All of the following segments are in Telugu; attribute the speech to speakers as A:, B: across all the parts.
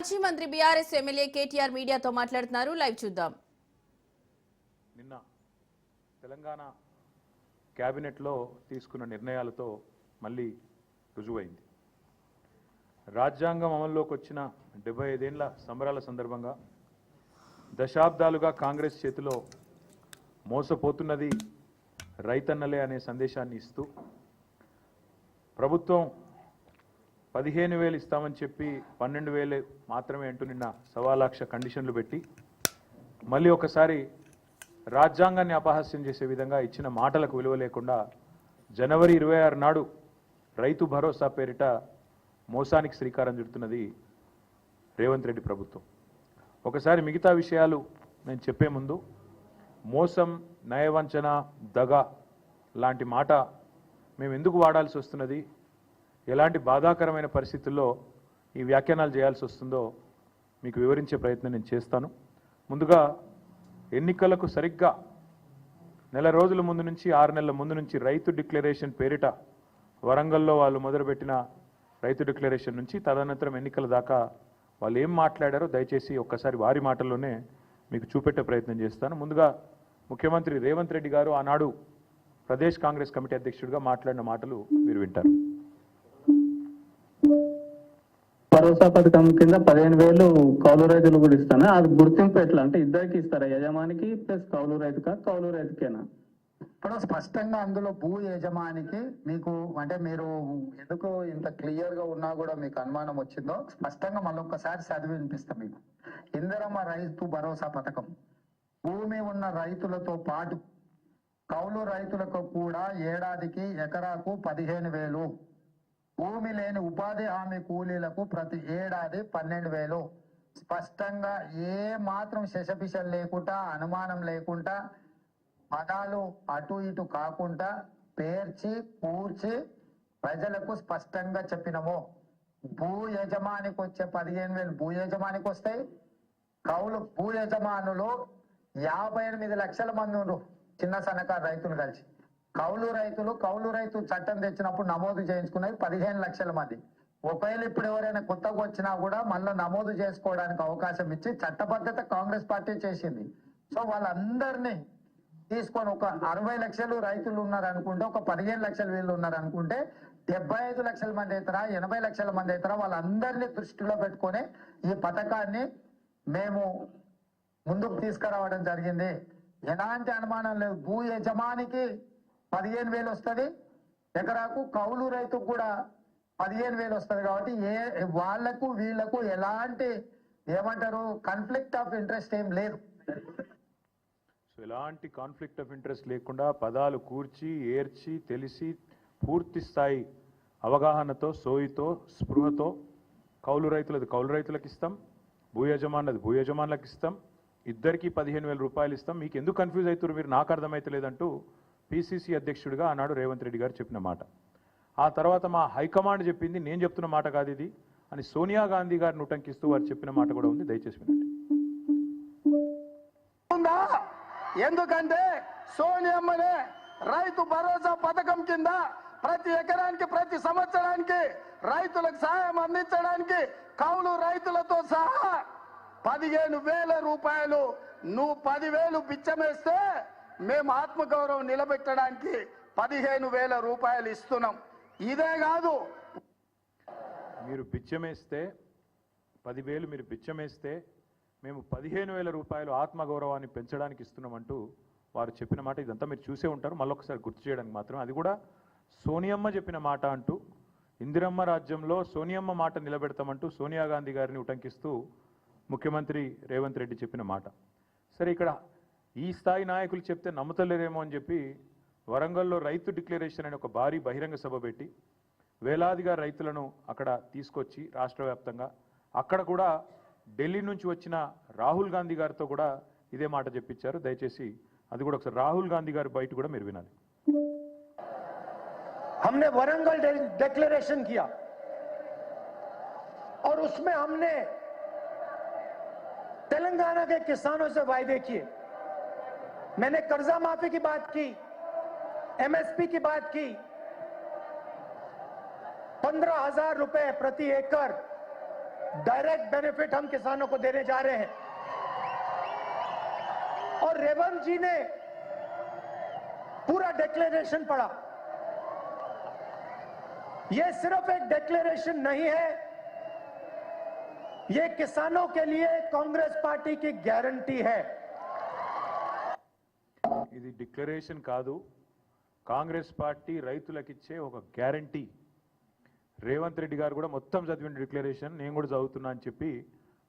A: మాజీ మంత్రి బీఆర్ఎస్ ఎమ్మెల్యే కేటీఆర్ మీడియాతో మాట్లాడుతున్నారు. లైవ్ చూద్దాం.
B: నిన్న తెలంగాణ క్యాబినెట్లో తీసుకున్న నిర్ణయాలతో మళ్ళీ రుజువైంది. రాజ్యాంగం అమల్లోకి వచ్చిన 75 ఏళ్ల సంబరాల సందర్భంగా దశాబ్దాలుగా కాంగ్రెస్ చేతిలో మోసపోతున్నది రైతన్నలే అనే సందేశాన్ని ఇస్తూ ప్రభుత్వం 15,000 ఇస్తామని చెప్పి 12,000 మాత్రమే అంటూ నిన్న 1,00,000 కండిషన్లు పెట్టి మళ్ళీ ఒకసారి రాజ్యాంగాన్ని అపహాస్యం చేసే విధంగా ఇచ్చిన మాటలకు విలువ లేకుండా జనవరి 26 నాడు రైతు భరోసా పేరిట మోసానికి శ్రీకారం చుడుతున్నది రేవంత్ రెడ్డి ప్రభుత్వం. ఒకసారి మిగతా విషయాలు నేను చెప్పే ముందు మోసం, నయవంచన, దగ లాంటి మాట మేము ఎందుకు వాడాల్సి వస్తున్నది, ఎలాంటి బాధాకరమైన పరిస్థితుల్లో ఈ వ్యాఖ్యానాలు చేయాల్సి వస్తుందో మీకు వివరించే ప్రయత్నం నేను చేస్తాను. ముందుగా ఎన్నికలకు సరిగ్గా నెల రోజుల ముందు నుంచి 6 నెలల ముందు నుంచి రైతు డిక్లరేషన్ పేరిట వరంగల్లో వాళ్ళు మొదలుపెట్టిన రైతు డిక్లరేషన్ నుంచి తదనంతరం ఎన్నికల దాకా వాళ్ళు ఏం మాట్లాడారో దయచేసి ఒక్కసారి వారి మాటల్లోనే మీకు చూపెట్టే ప్రయత్నం చేస్తాను. ముందుగా ముఖ్యమంత్రి రేవంత్ రెడ్డి గారు ఆనాడు ప్రదేశ్ కాంగ్రెస్ కమిటీ అధ్యక్షుడిగా మాట్లాడిన మాటలు మీరు వింటారు.
C: భరోసా పథకం కింద 15,000 కౌలు రైతులు కూడా ఇస్తాను. అది గుర్తింపు ఎట్లా అంటే ఇద్దరికి ఇస్తారా, యజమానికి ప్లస్ కౌలు రైతుకా, కౌలు రైతుకేనా?
D: ఇప్పుడు స్పష్టంగా అందులో భూ యజమానికి మీకు అంటే మీరు ఎందుకు ఇంత క్లియర్ గా ఉన్నా కూడా మీకు అనుమానం వచ్చిందో స్పష్టంగా మళ్ళొక్కసారి చదివి వినిపిస్తాం. మీకు ఇందిరమ్మ రైతు భరోసా పథకం భూమి ఉన్న రైతులతో పాటు కౌలు రైతులకు కూడా ఏడాదికి ఎకరాకు 15,000, భూమి లేని ఉపాధి హామీ కూలీలకు ప్రతి ఏడాది 12,000. స్పష్టంగా ఏ మాత్రం శశపిశలు లేకుండా, అనుమానం లేకుండా, పదాలు అటు ఇటు కాకుండా పేర్చి కూర్చి ప్రజలకు స్పష్టంగా చెప్పినము. భూ యజమానికి వచ్చే 15,000 భూ యజమానికి వస్తాయి. కౌలు భూ యజమానులు 58 లక్షల మంది ఉండ్రు, చిన్న సన్నకారు రైతులు కలిసి. కౌలు రైతు చట్టం తెచ్చినప్పుడు నమోదు చేయించుకున్నది 15 లక్షల మంది. ఒకవేళ ఇప్పుడు ఎవరైనా కొత్తగా వచ్చినా కూడా మళ్ళీ నమోదు చేసుకోవడానికి అవకాశం ఇచ్చి చట్టబద్ధత కాంగ్రెస్ పార్టీ చేసింది. సో వాళ్ళందరినీ తీసుకొని ఒక 60 లక్షలు రైతులు ఉన్నారు అనుకుంటే, ఒక 15 లక్షల వీళ్ళు ఉన్నారు అనుకుంటే 75 లక్షల మంది అవుతారా, 80 లక్షల మంది అవుతారా, వాళ్ళందరినీ దృష్టిలో పెట్టుకొని ఈ పథకాన్ని మేము ముందుకు తీసుకురావడం జరిగింది. ఎలాంటి అనుమానం లేదు. భూ యజమానికి 15,000 వస్తుంది ఎకరాకు, కౌలు రైతుకు కూడా 15,000 వస్తుంది. కాబట్టి వాళ్లకు వీళ్లకు ఎలాంటి ఏమంటారు కాన్ఫ్లిక్ట్ ఆఫ్ ఇంట్రెస్ట్ ఏం లేదు.
B: ఎలాంటి కాన్ఫ్లిక్ట్ ఆఫ్ ఇంట్రెస్ట్ లేకుండా పదాలు కూర్చి ఏర్చి తెలిసి పూర్తి స్థాయి అవగాహనతో, సోయితో, స్పృహతో కౌలు రైతులది కౌలు రైతులకు ఇస్తాం, భూ యజమానులది భూ యజమానులకు ఇస్తాం, ఇద్దరికి 15,000 రూపాయలు ఇస్తాం. మీకు ఎందుకు కన్ఫ్యూజ్ అవుతారు మీరు, నాకు అర్థమైతలేదంటూ పిసిసి అధ్యక్షుడిగా ఆనాడు రేవంత్ రెడ్డి గారు చెప్పిన మాట. ఆ తర్వాత మా హైకమాండ్ చెప్పింది, నేను చెప్తున్న మాట కాదు ఇది అని సోనియా గాంధీ గారిని ఉటంకిస్తూ వారు చెప్పిన మాట కూడా ఉంది. దయచేసి వినండి.
D: ఎందుకంటే సోనియమ్మనే రైతు భరోసా పథకం కింద ప్రతి ఎకరానికి ప్రతి సంవత్సరానికి రైతులకు సహాయం అందించడానికి కౌలు రైతులతో సహా 15,000 రూపాయలు, నువ్వు 10,000 బిచ్చమేస్తే మేము ఆత్మగౌరవం నిలబెట్టడానికి 15,000 రూపాయలు ఇస్తున్నాం. ఇదే కాదు,
B: మీరు బిచ్చమేస్తే 10,000 మీరు బిచ్చమేస్తే మేము 15,000 రూపాయలు ఆత్మగౌరవాన్ని పెంచడానికి ఇస్తున్నామంటూ వారు చెప్పిన మాట. ఇదంతా మీరు చూసే ఉంటారు, మళ్ళొకసారి గుర్తు చేయడానికి మాత్రం. అది కూడా సోనియమ్మ చెప్పిన మాట అంటూ, ఇందిరమ్మ రాజ్యంలో సోనియమ్మ మాట నిలబెడతామంటూ సోనియా గాంధీ గారిని ఉటంకిస్తూ ముఖ్యమంత్రి రేవంత్ రెడ్డి చెప్పిన మాట. సరే, ఇక్కడ ఈ స్థాయి నాయకులు చెప్తే నమ్ముతలేరేమో అని చెప్పి వరంగల్లో రైతు డిక్లరేషన్ అనే ఒక భారీ బహిరంగ సభ పెట్టి వేలాదిగా రైతులను అక్కడ తీసుకొచ్చి రాష్ట్ర వ్యాప్తంగా అక్కడ కూడా ఢిల్లీ నుంచి వచ్చిన రాహుల్ గాంధీ గారితో కూడా ఇదే మాట చెప్పించారు. దయచేసి అది కూడా ఒకసారి రాహుల్ గాంధీ గారి బయట కూడా మీరు వినాలి.
E: हमने वरंगल डिक्लेरेशन किया और उसमें हमने तेलंगाना के किसानों से वायदे किए. मैंने कर्जा माफी की बात की, एमएसपी की बात की, 15,000 रुपए प्रति एकड़ डायरेक्ट बेनिफिट हम किसानों को देने जा रहे हैं। और रेवंत जी ने पूरा डिक्लेरेशन पढ़ा। यह सिर्फ एक डिक्लेरेशन नहीं है, यह किसानों के लिए कांग्रेस पार्टी की गारंटी है।
B: ఇది డిక్లరేషన్ కాదు, కాంగ్రెస్ పార్టీ రైతులకిచ్చే ఒక గ్యారంటీ. రేవంత్ రెడ్డి గారు కూడా మొత్తం చదివిన డిక్లరేషన్ నేను కూడా చదువుతున్నా అని చెప్పి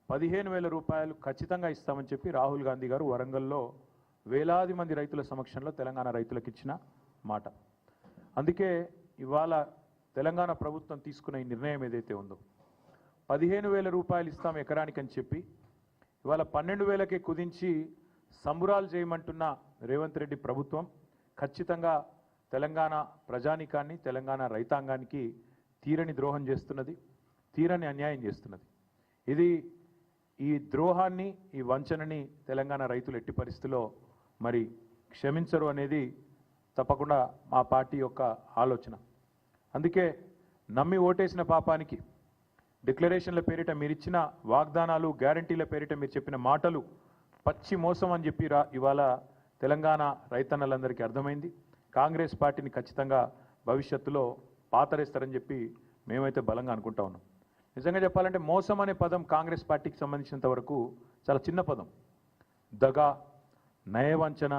B: 15,000 రూపాయలు ఖచ్చితంగా ఇస్తామని చెప్పి రాహుల్ గాంధీ గారు వరంగల్లో వేలాది మంది రైతుల సమక్షంలో తెలంగాణ రైతులకు ఇచ్చిన మాట. అందుకే ఇవాళ తెలంగాణ ప్రభుత్వం తీసుకున్న ఈ నిర్ణయం ఏదైతే ఉందో 15,000 రూపాయలు ఇస్తాం ఎకరానికి అని చెప్పి ఇవాళ 12,000కే కుదించి సంబురాలు చేయమంటున్న రేవంత్ రెడ్డి ప్రభుత్వం ఖచ్చితంగా తెలంగాణ ప్రజానికాన్ని, తెలంగాణ రైతాంగానికి తీరని ద్రోహం చేస్తున్నది, తీరని అన్యాయం చేస్తున్నది. ఇది ఈ ద్రోహాన్ని, ఈ వంచనని తెలంగాణ రైతులు ఎట్టి పరిస్థితిలో మరి క్షమించరు అనేది తప్పకుండా మా పార్టీ యొక్క ఆలోచన. అందుకే నమ్మి ఓటేసిన పాపానికి డిక్లరేషన్ల పేరిట మీరు ఇచ్చిన వాగ్దానాలు, గ్యారంటీల పేరిట మీరు చెప్పిన మాటలు పచ్చి మోసం అని చెప్పి ఇవాళ తెలంగాణ రైతన్నలందరికీ అర్థమైంది. కాంగ్రెస్ పార్టీని ఖచ్చితంగా భవిష్యత్తులో పాతరేస్తారని చెప్పి మేమైతే బలంగా అనుకుంటా ఉన్నాం. నిజంగా చెప్పాలంటే మోసం అనే పదం కాంగ్రెస్ పార్టీకి సంబంధించినంత వరకు చాలా చిన్న పదం. దగా, నయవంచన,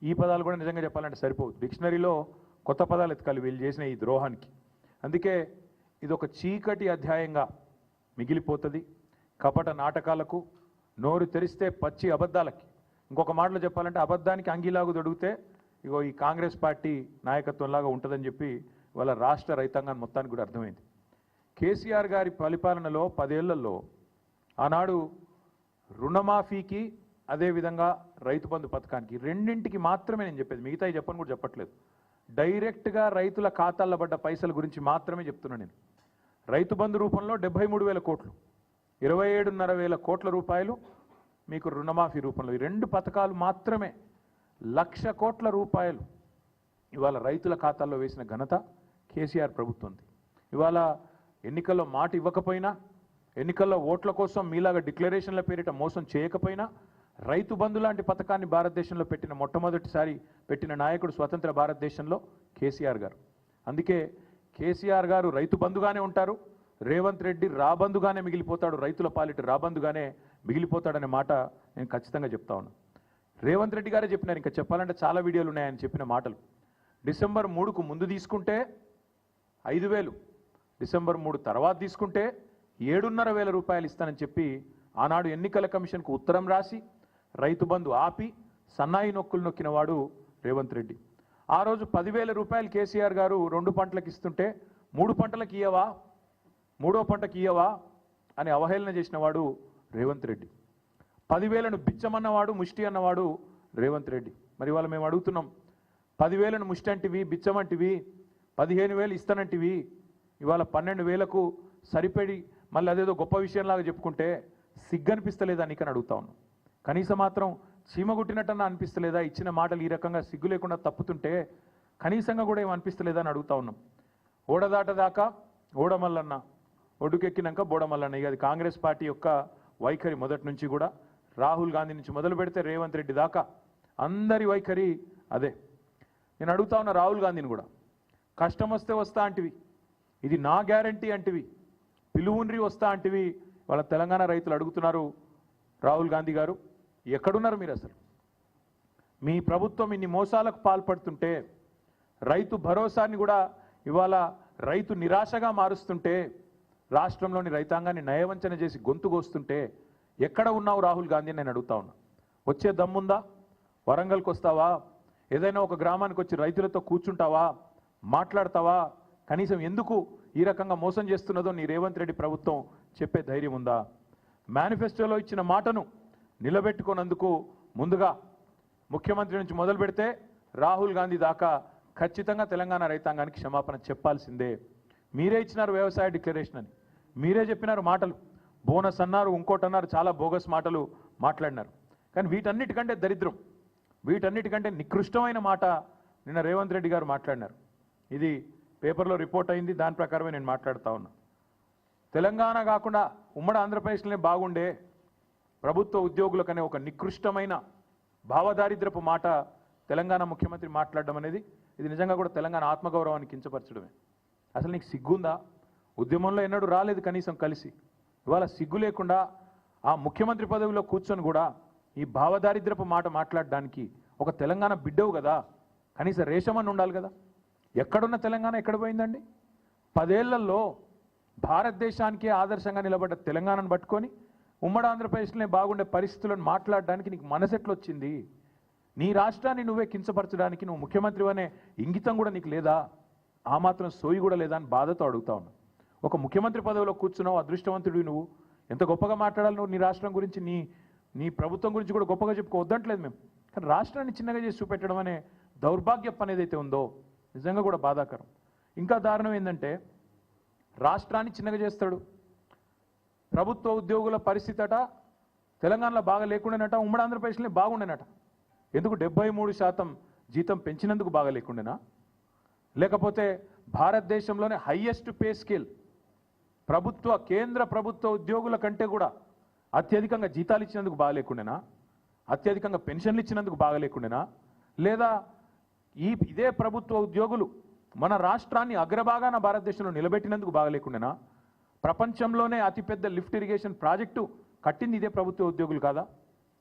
B: ఈ పదాలు కూడా నిజంగా చెప్పాలంటే సరిపోవు. డిక్షనరీలో కొత్త పదాలు ఎతకాలి వీళ్ళు చేసిన ఈ ద్రోహానికి. అందుకే ఇది ఒక చీకటి అధ్యాయంగా మిగిలిపోతుంది. కపట నాటకాలకు, నోరు తెరిస్తే పచ్చి అబద్ధాలకి, ఇంకొక మాటలో చెప్పాలంటే అబద్ధానికి అంగీలాగు దొడిగితే ఇగో ఈ కాంగ్రెస్ పార్టీ నాయకత్వంలాగా ఉంటుందని చెప్పి వాళ్ళ రాష్ట్ర రైతాంగాన్ని మొత్తానికి కూడా అర్థమైంది. కేసీఆర్ గారి పరిపాలనలో 10 ఏళ్లలో ఆనాడు రుణమాఫీకి, అదేవిధంగా రైతు బంధు పథకానికి, రెండింటికి మాత్రమే నేను చెప్పేది, మిగతా చెప్పని కూడా చెప్పట్లేదు. డైరెక్ట్గా రైతుల ఖాతాల్లో పడ్డ పైసల గురించి మాత్రమే చెప్తున్నా నేను. రైతు బంధు రూపంలో 73,000 కోట్లు, 27,500 కోట్ల రూపాయలు మీకు రుణమాఫీ రూపంలో, ఈ 2 పథకాలు మాత్రమే 1,00,000 కోట్ల రూపాయలు ఇవాళ రైతుల ఖాతాల్లో వేసిన ఘనత కేసీఆర్ ప్రభుత్వంది. ఇవాళ ఎన్నికల్లో మాట ఇవ్వకపోయినా, ఎన్నికల్లో ఓట్ల కోసం మీలాగా డిక్లరేషన్ల పేరిట మోసం చేయకపోయినా, రైతు బంధు లాంటి పథకాన్ని భారతదేశంలో పెట్టిన మొట్టమొదటిసారి పెట్టిన నాయకుడు స్వతంత్ర భారతదేశంలో కేసీఆర్ గారు. అందుకే కేసీఆర్ గారు రైతు బంధుగానే ఉంటారు, రేవంత్ రెడ్డి రాబందుగానే మిగిలిపోతాడు, రైతుల పాలిట రాబందుగానే మిగిలిపోతాడనే మాట నేను ఖచ్చితంగా చెప్తా ఉన్నాను. రేవంత్ రెడ్డి గారే చెప్పినారు, ఇంకా చెప్పాలంటే చాలా వీడియోలు ఉన్నాయని చెప్పిన మాటలు. డిసెంబర్ 3కు ముందు తీసుకుంటే 5,000, డిసెంబర్ 3 తర్వాత తీసుకుంటే 7,500 రూపాయలు ఇస్తానని చెప్పి ఆనాడు ఎన్నికల కమిషన్కు ఉత్తరం రాసి రైతు బంధు ఆపి సన్నాయి నొక్కులు నొక్కిన వాడు రేవంత్ రెడ్డి. ఆ రోజు 10,000 రూపాయలు కేసీఆర్ గారు 2 పంటలకు ఇస్తుంటే 3 పంటలకు ఇయ్యవా, 3వ పంటకి ఇయ్యవా అని అవహేళన చేసిన వాడు రేవంత్ రెడ్డి. 10,000ను బిచ్చమన్నవాడు, ముష్టి అన్నవాడు రేవంత్ రెడ్డి. మరి ఇవాళ మేము అడుగుతున్నాం, 10,000ను ముష్టి అంటివి, బిచ్చమంటివి, 15,000 ఇస్తానంటివి, ఇవాళ 12,000కు సరిపడి మళ్ళీ అదేదో గొప్ప విషయంలాగా చెప్పుకుంటే సిగ్గనిపిస్తలేదా నీకని అడుగుతా ఉన్నాం. కనీసం మాత్రం చీమగుట్టినట్టన్నా అనిపిస్తలేదా? ఇచ్చిన మాటలు ఈ రకంగా సిగ్గు లేకుండా తప్పుతుంటే కనీసంగా కూడా ఏం అనిపిస్తలేదా అని అడుగుతా ఉన్నాం. ఓడదాటదాకా ఓడమల్లన్న, ఒడ్డుకెక్కినాక బోడమల్లన్న. ఇక అది కాంగ్రెస్ పార్టీ యొక్క వైఖరి మొదటి నుంచి కూడా. రాహుల్ గాంధీ నుంచి మొదలు పెడితే రేవంత్ రెడ్డి దాకా అందరి వైఖరి అదే. నేను అడుగుతా ఉన్న రాహుల్ గాంధీని కూడా, కష్టం వస్తే వస్తా అంటివి, ఇది నా గ్యారంటీ అంటివి, పిలువుండ్రి వస్తా అంటివి. వాళ్ళ తెలంగాణ రైతులు అడుగుతున్నారు, రాహుల్ గాంధీ గారు ఎక్కడున్నారు మీరు? అసలు మీ ప్రభుత్వం ఇన్ని మోసాలకు పాల్పడుతుంటే, రైతు భరోసాని కూడా ఇవాళ రైతు నిరాశగా మారుస్తుంటే, రాష్ట్రంలోని రైతాంగాన్ని నయవంచన చేసి గొంతుకొస్తుంటే ఎక్కడ ఉన్నావు రాహుల్ గాంధీ అని నేను అడుగుతా ఉన్నా. వచ్చే దమ్ముందా? వరంగల్కి వస్తావా? ఏదైనా ఒక గ్రామానికి వచ్చి రైతులతో కూర్చుంటావా? మాట్లాడతావా? కనీసం ఎందుకు ఈ రకంగా మోసం చేస్తున్నదో నీ రేవంత్ రెడ్డి ప్రభుత్వం చెప్పే ధైర్యం ఉందా? మేనిఫెస్టోలో ఇచ్చిన మాటను నిలబెట్టుకున్నందుకు ముందుగా ముఖ్యమంత్రి నుంచి మొదలు పెడితే రాహుల్ గాంధీ దాకా ఖచ్చితంగా తెలంగాణ రైతాంగానికి క్షమాపణ చెప్పాల్సిందే. మీరే ఇచ్చినారు వ్యవసాయ డిక్లరేషన్ అని, మీరే చెప్పినారు మాటలు, బోనస్ అన్నారు, ఇంకోటి అన్నారు, చాలా బోగస్ మాటలు మాట్లాడినారు. కానీ వీటన్నిటికంటే దరిద్రం, వీటన్నిటికంటే నికృష్టమైన మాట నిన్న రేవంత్ రెడ్డి గారు మాట్లాడినారు. ఇది పేపర్లో రిపోర్ట్ అయింది, దాని ప్రకారమే నేను మాట్లాడుతూ ఉన్నా. తెలంగాణ కాకుండా ఉమ్మడి ఆంధ్రప్రదేశ్లోనే బాగుండే ప్రభుత్వ ఉద్యోగులకనే ఒక నికృష్టమైన భావదారిద్రపు మాట తెలంగాణ ముఖ్యమంత్రి మాట్లాడడం అనేది ఇది నిజంగా కూడా తెలంగాణ ఆత్మగౌరవాన్ని కించపరచడమే. అసలు నీకు సిగ్గుందా? ఉద్యమంలో ఎన్నడూ రాలేదు కనీసం కలిసి, ఇవాళ సిగ్గు లేకుండా ఆ ముఖ్యమంత్రి పదవిలో కూర్చొని కూడా ఈ భావదారిద్రపు మాట మాట్లాడడానికి ఒక తెలంగాణ బిడ్డవు కదా, కనీసం రేషమని ఉండాలి కదా. ఎక్కడున్న తెలంగాణ ఎక్కడ పోయిందండి? 10 ఏళ్లలో భారతదేశానికే ఆదర్శంగా నిలబడ్డ తెలంగాణను పట్టుకొని ఉమ్మడి ఆంధ్రప్రదేశ్లోనే బాగుండే పరిస్థితులను మాట్లాడడానికి నీకు మనసెట్లొచ్చింది? నీ రాష్ట్రాన్ని నువ్వే కించపరచడానికి నువ్వు ముఖ్యమంత్రి అనే ఇంగితం కూడా నీకు లేదా? ఆ మాత్రం సోయి కూడా లేదా అని బాధతో అడుగుతా ఉన్నా. ఒక ముఖ్యమంత్రి పదవిలో కూర్చున్నావు, అదృష్టవంతుడివి నువ్వు. ఎంత గొప్పగా మాట్లాడాలి నువ్వు నీ రాష్ట్రం గురించి, నీ ప్రభుత్వం గురించి కూడా గొప్పగా చెప్పుకోవద్దంటలేదు మేము. కానీ రాష్ట్రాన్ని చిన్నగా చేసి చూపెట్టడం అనే దౌర్భాగ్యం అనేది ఉందో నిజంగా కూడా బాధాకరం. ఇంకా దారుణం ఏంటంటే రాష్ట్రాన్ని చిన్నగా చేస్తాడు. ప్రభుత్వ ఉద్యోగుల పరిస్థితి అట తెలంగాణలో బాగా లేకుండానట, ఉమ్మడి ఆంధ్రప్రదేశ్లో బాగుండేనట. ఎందుకు 73% జీతం పెంచినందుకు బాగా లేకుండేనా? లేకపోతే భారతదేశంలోనే హైయెస్ట్ పే స్కేల్ కేంద్ర ప్రభుత్వ ఉద్యోగుల కంటే కూడా అత్యధికంగా జీతాలు ఇచ్చినందుకు బాగా లేకుండేనా? అత్యధికంగా పెన్షన్లు ఇచ్చినందుకు బాగా లేకుండేనా? లేదా ఇదే ప్రభుత్వ ఉద్యోగులు మన రాష్ట్రాన్ని అగ్రభాగాన భారతదేశంలో నిలబెట్టినందుకు బాగా లేకుండేనా? ప్రపంచంలోనే అతిపెద్ద లిఫ్ట్ ఇరిగేషన్ ప్రాజెక్టు కట్టింది ఇదే ప్రభుత్వ ఉద్యోగులు కాదా?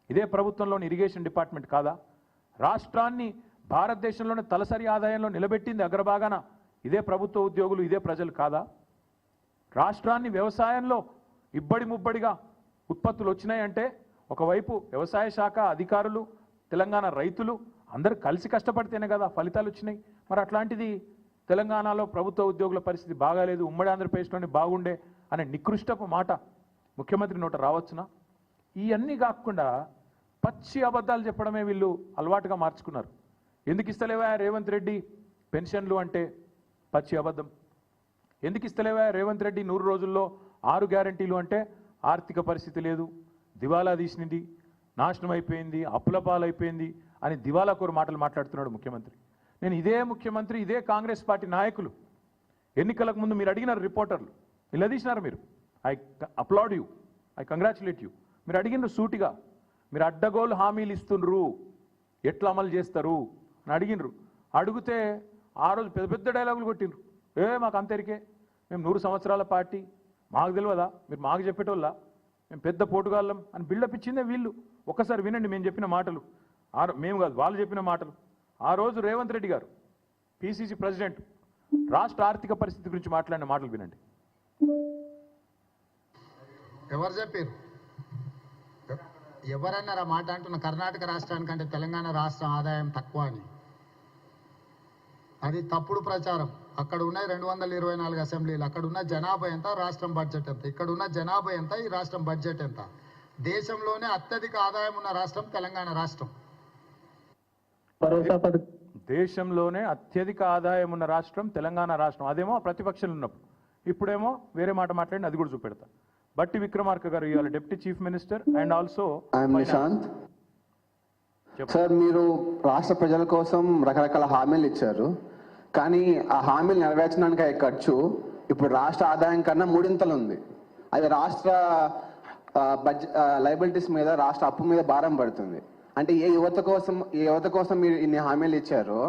B: ఇదే ప్రభుత్వంలోని ఇరిగేషన్ డిపార్ట్మెంట్ కాదా? రాష్ట్రాన్ని భారతదేశంలోనే తలసరి ఆదాయంలో నిలబెట్టింది అగ్రభాగాన ఇదే ప్రభుత్వ ఉద్యోగులు, ఇదే ప్రజలు కాదా? రాష్ట్రాన్ని వ్యవసాయంలో ఇబ్బడి ముబ్బడిగా ఉత్పత్తులు వచ్చినాయంటే ఒకవైపు వ్యవసాయ శాఖ అధికారులు, తెలంగాణ రైతులు అందరూ కలిసి కష్టపడితేనే కదా ఫలితాలు వచ్చినాయి. మరి అట్లాంటిది తెలంగాణలో ప్రభుత్వ ఉద్యోగుల పరిస్థితి బాగాలేదు, ఉమ్మడి ఆంధ్రప్రదేశ్లోనే బాగుండే అనే నికృష్టపు మాట ముఖ్యమంత్రి నోట రావచ్చునా? ఇవన్నీ కాకుండా పచ్చి అబద్ధాలు చెప్పడమే వీళ్ళు అలవాటుగా మార్చుకున్నారు. ఎందుకు ఇస్తలేవా రేవంత్ రెడ్డి పెన్షన్లు అంటే పచ్చి అబద్ధం. ఎందుకు ఇస్తలేవా రేవంత్ రెడ్డి 100 రోజుల్లో 6 గ్యారంటీలు అంటే ఆర్థిక పరిస్థితి లేదు, దివాలా తీసినది, నాశనం అయిపోయింది, అప్పుల పాలైపోయింది అని దివాలా కోరు మాటలు మాట్లాడుతున్నాడు ముఖ్యమంత్రి. నేను ఇదే ముఖ్యమంత్రి, ఇదే కాంగ్రెస్ పార్టీ నాయకులు ఎన్నికలకు ముందు మీరు అడిగినారు, రిపోర్టర్లు నిలదీసినారు. మీరు I applaud you, I congratulate you. మీరు అడిగినారు సూటిగా, మీరు అడ్డగోలు హామీలు ఇస్తుండ్రు, ఎట్లా అమలు చేస్తారు అని అడిగినరు. అడిగితే ఆ రోజు పెద్ద పెద్ద డైలాగులు కొట్టిండ్రు. మాకు అంతరికే, మేము 100 సంవత్సరాల పార్టీ, మాకు తెలియదా, మీరు మాకు చెప్పేటోళ్ళ, మేము పెద్ద పోటుగాళ్ళం అని బిల్డప్ ఇచ్చిందే వీళ్ళు. ఒక్కసారి వినండి మేము చెప్పిన మాటలు, మేము కాదు వాళ్ళు చెప్పిన మాటలు. ఆ రోజు రేవంత్ రెడ్డి గారు పిసిసి ప్రెసిడెంట్ రాష్ట్ర ఆర్థిక పరిస్థితి గురించి మాట్లాడిన మాటలు వినండి.
D: ఎవరు చెప్పారు? ఎవరన్నారా మాట అంటున్న? కర్ణాటక రాష్ట్రానికంటే తెలంగాణ రాష్ట్రం ఆదాయం తక్కువ అని. అది తప్పుడు ప్రచారం. అక్కడ ఉన్నాయి 224 అసెంబ్లీలు, అక్కడ ఉన్న జనాభా ఎంత, రాష్ట్రం బడ్జెట్ ఎంత. ఇక్కడ ఉన్న జనాభా ఎంత, ఈ రాష్ట్రం బడ్జెట్ ఎంత. దేశంలోనే అత్యధిక ఆదాయం ఉన్న రాష్ట్రం తెలంగాణ రాష్ట్రం.
B: దేశంలోనే అత్యధిక ఆదాయం ఉన్న రాష్ట్రం తెలంగాణ రాష్ట్రం. అదేమో ప్రతిపక్షాలు ఉన్నప్పుడు, ఇప్పుడేమో వేరే మాట మాట్లాడి అది కూడా చూపెడతా. బట్టి విక్రమార్క గారు ఇవాళ deputy chief minister and also
F: Nishant sir, మీరు రాష్ట్ర ప్రజల కోసం రకరకాల హామీలు ఇచ్చారు, కానీ ఆ హామీలు నెరవేర్చడానికి అయ్యే ఖర్చు ఇప్పుడు రాష్ట్ర ఆదాయం కన్నా 3 ఉంది. అది రాష్ట్ర లయబిలిటీస్ మీద, రాష్ట్ర అప్పు మీద భారం పడుతుంది. అంటే ఏ యువత కోసం మీరు ఇన్ని హామీలు ఇచ్చారో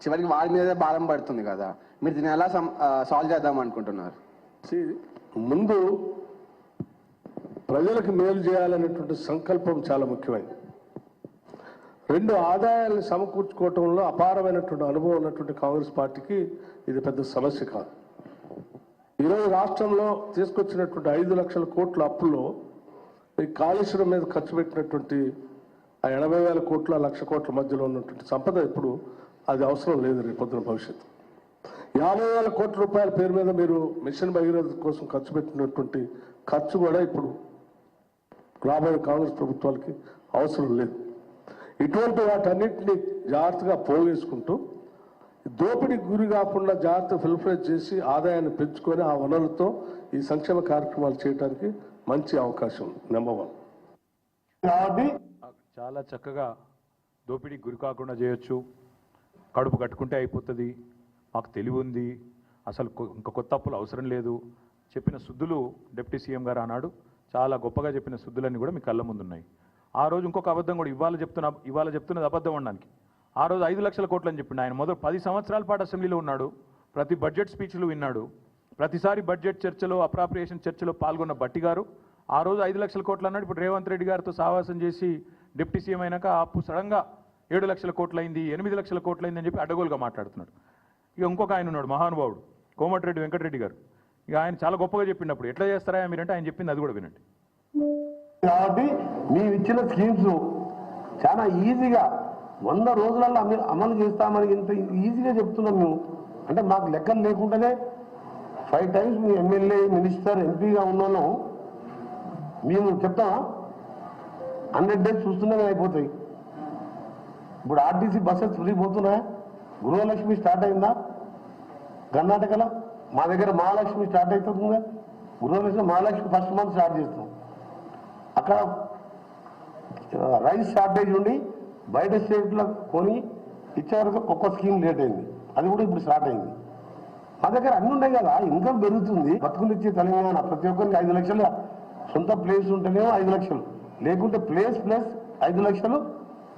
F: చివరికి వారి మీదే భారం పడుతుంది కదా. మీరు దీన్ని ఎలా సాల్వ్ చేద్దాం అనుకుంటున్నారు?
G: ముందు ప్రజలకు మేలు చేయాలనేటువంటి సంకల్పం చాలా ముఖ్యమైనది. 2 ఆదాయాలను సమకూర్చుకోవటంలో అపారమైనటువంటి అనుభవం ఉన్నటువంటి కాంగ్రెస్ పార్టీకి ఇది పెద్ద సమస్య కాదు. ఈరోజు రాష్ట్రంలో తీసుకొచ్చినటువంటి 5 లక్షల కోట్ల అప్పుల్లో ఈ కాళేశ్వరం మీద ఖర్చు పెట్టినటువంటి ఆ 80,000 కోట్ల 1,00,000 కోట్ల మధ్యలో ఉన్నటువంటి సంపద ఇప్పుడు అది అవసరం లేదు. రేపు పొద్దున భవిష్యత్తు 50,000 కోట్ల రూపాయల పేరు మీద మీరు మిషన్ భగీరథ కోసం ఖర్చు పెట్టినటువంటి ఖర్చు కూడా ఇప్పుడు రాబోయే కాంగ్రెస్ ప్రభుత్వాలకి అవసరం లేదు. ఇటువంటి వాటన్నిటిని జాగ్రత్తగా పోగేసుకుంటూ దోపిడీకి గురి కాకుండా జాగ్రత్త ఫిల్ఫ్రేజ్ చేసి ఆదాయాన్ని పెంచుకొని ఆ వనరులతో ఈ సంక్షేమ కార్యక్రమాలు చేయడానికి మంచి అవకాశం ఉంది. నెంబర్ 1.
B: చాలా చక్కగా దోపిడీకి గురి కాకుండా చేయొచ్చు, కడుపు కట్టుకుంటే అయిపోతుంది, మాకు తెలివి ఉంది, అసలు ఇంకా కొత్త అప్పులు అవసరం లేదు, చెప్పిన సుద్దులు డిప్యూటీ సీఎం గారు అన్నాడు, చాలా గొప్పగా చెప్పిన సుద్దులన్నీ కూడా మీ కళ్ళ ముందు ఉన్నాయి. ఆ రోజు ఇంకొక అబద్ధం కూడా ఇవాళ చెప్తున్నది అబద్ధం అనడానికి. ఆ రోజు 5 లక్షల కోట్లు అని చెప్పిండు. ఆయన మొదలు 10 సంవత్సరాల పాటు అసెంబ్లీలో ఉన్నాడు, ప్రతి బడ్జెట్ స్పీచ్లు విన్నాడు, ప్రతిసారి బడ్జెట్ చర్చలో అప్రాప్రియేషన్ చర్చలో పాల్గొన్న బట్టి గారు ఆ రోజు 5 లక్షల కోట్లు అన్నాడు. ఇప్పుడు రేవంత్ రెడ్డి గారితో సావాసం చేసి డిప్యూటీ సీఎం అయినాక అప్పు సడన్గా 7 లక్షల కోట్లు అయింది, 8 లక్షల కోట్లు అయింది అని చెప్పి అడ్డగోలుగా మాట్లాడుతున్నాడు. ఇక ఇంకొక ఆయన ఉన్నాడు మహానుభావుడు కోమటిరెడ్డి వెంకటరెడ్డి గారు. ఇక ఆయన చాలా గొప్పగా చెప్పినప్పుడు ఎట్లా చేస్తారా మీరంటే ఆయన చెప్పింది అది కూడా వినండి.
H: కాబట్టి మేము ఇచ్చిన స్కీమ్స్ చాలా ఈజీగా 100 రోజులలో అమలు చేస్తామని ఇంత ఈజీగా చెప్తున్నాం మేము. అంటే మాకు లెక్కలు లేకుండానే 5 times మీ ఎమ్మెల్యే మినిస్టర్ ఎంపీగా ఉన్నాను మేము చెప్తామా? 100 days చూస్తూనే అయిపోతాయి. ఇప్పుడు ఆర్టీసీ బస్సెస్ ఫ్రీ పోతున్నాయా? గృహలక్ష్మి స్టార్ట్ అయిందా? కర్ణాటకలో మా దగ్గర మహాలక్ష్మి స్టార్ట్ అవుతుందా? గృహలక్ష్మి మహాలక్ష్మి ఫస్ట్ మంత్ స్టార్ట్ చేస్తాం. అక్కడ రైస్ షార్టేజ్ ఉండి బయట స్టేట్లో కొని ఇచ్చే వరకు ఒక్క స్కీమ్ లేట్ అయింది, అది కూడా ఇప్పుడు స్టార్ట్ అయింది. మా దగ్గర అన్నీ ఉన్నాయి కదా, ఇన్కమ్ పెరుగుతుంది. బతుకులు ఇచ్చే తెలంగాణ ప్రతి ఒక్కరికి 5 లక్షలు సొంత ప్లేస్ ఉంటేనేమో 5 లక్షలు, లేకుంటే ప్లేస్ ప్లస్ 5 లక్షలు